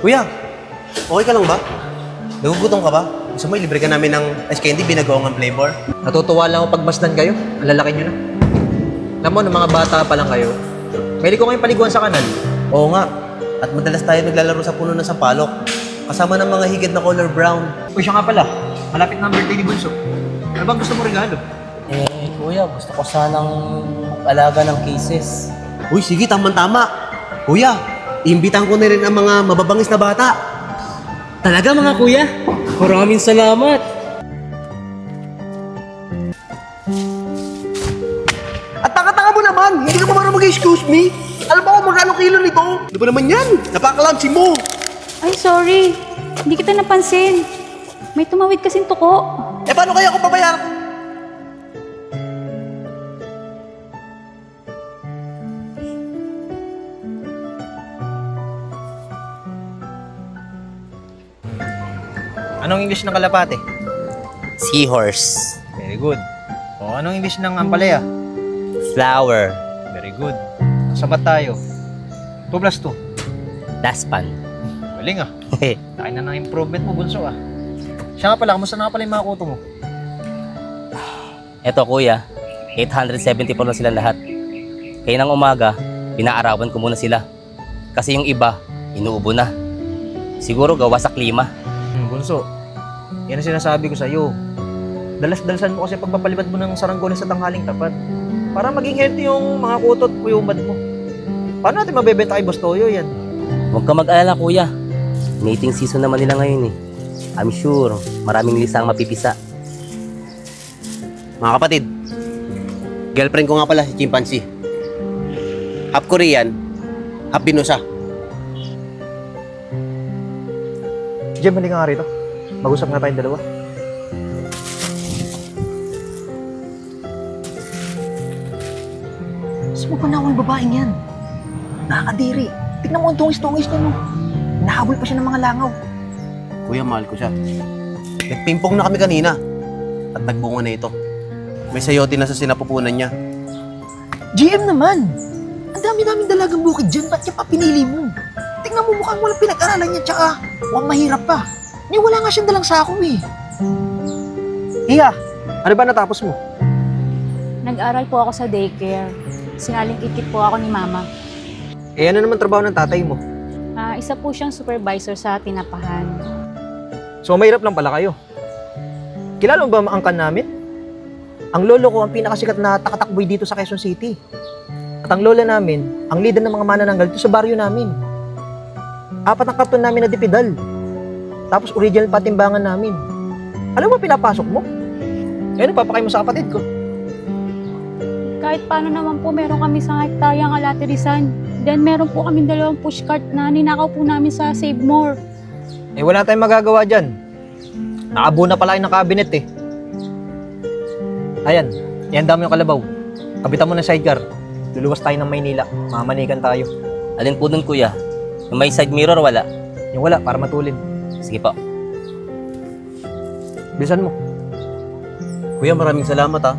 Kuya, okay ka lang ba? Nagugutom ka ba? Gusto mo, libre ka namin ng ice candy, binagawa ng flavor. Natutuwa lang ako pagmasdan kayo. Ang lalaki nyo na. Alam mo, ng mga bata pa lang kayo, pwede ko kayong paliguan sa kanal. Oo nga. At madalas tayo naglalaro sa puno ng sampalok. Kasama ng mga higad na color brown. Uy, siya nga pala. Malapit na ang birthday ni Bunso. Ano bang gusto mo regalo? Kuya, gusto ko sanang mag-alaga ng cases. Uy, sige, tama-tama. Kuya, imbitahan ko na rin ang mga mababangis na bata. Talaga mga kuya? Maraming salamat. At taka-taka mo naman, hindi ka pa marunong mag-excuse me. Alam mo kung magkano kilo nito? Ano ba naman yan? Napakalamsi mo. Ay, sorry. Hindi kita napansin. May tumawid kasing tuko. Eh, paano kaya ako pabayaran? Anong English ng kalapate? Seahorse. Very good. O, anong English ng ampalaya? Flower. Very good. Sabat tayo. 2 plus 2. Daspan. Galing ah. Laki na ng improvement mo, Bunso ah. Siya nga pala, kamusta na nga pala yung mga kuto mo? Eto kuya, 874 na silang lahat. Kaya ng umaga, pinaarawan ko muna sila. Kasi yung iba, inuubo na. Siguro gawa sa klima. Bunso, yan ang sinasabi ko sa'yo. Dalas-dalasan mo kasi pagpapalibad mo ng saranggola sa tanghaling tapat. Para maging healthy yung mga kutot o yung bad mo. Paano natin mabebenta kay Boss Toyo yan? Huwag ka mag-alala kuya. Mating season naman nila ngayon eh. I'm sure, maraming lisang mapipisa. Mga kapatid, girlfriend ko nga pala si Chimpanzee. Half Korean, half Binosa. Jem, hindi nga rito. Mag-usap nga tayong dalawa. Saan mo pa nakuha yung babaeng yan? Nakakadiri. Tignan mo ang tungis-tungis niya, no? Nahabol pa siya ng mga langaw. Kuya, mahal ko siya. Nagpimpong na kami kanina. At nagbunga na ito. May sayote na sa sinapupunan niya. GM naman! Ang dami-daming dalagang bukid dyan. Ba't niya pa pinili mo? Tingnan mo mukhang walang pinag-aralan niya, tsaka mukhang mahirap pa. Ni wala nga siyang dalang sako eh. Iya, ano ba natapos mo? Nag-aral po ako sa daycare. Sinaling ikit po ako ni Mama. Eh, ano naman trabaho ng tatay mo? Isa po siyang supervisor sa tinapahan. So, mahirap lang pala kayo. Kilala mo ba ang angkan namin? Ang lolo ko ang pinakasikat na takatakboy dito sa Quezon City. At ang lola namin, ang leader ng mga manananggal dito sa baryo namin. 4 ang karton namin na dipidal. Tapos original patimbangan namin. Alam mo pinapasok mo? Eh, nagpapakay mo sa kapatid ko. Kahit paano naman po, meron kami sa hektaryang alatirisan. Then meron po kami 2 pushcart na ninakaw po namin sa Save More. Eh, wala tayong magagawa dyan. Nakabuo na pala kayo ng cabinet eh. Ayan, yan dami yung kalabaw. Kabitan mo ng sidecar. Luluwas tayo ng Maynila. Mamanikan tayo. Alin po dun kuya? Yung may side mirror wala? Yung wala, para matulid. Sige po. Bilisan mo. Kuya, maraming salamat ha.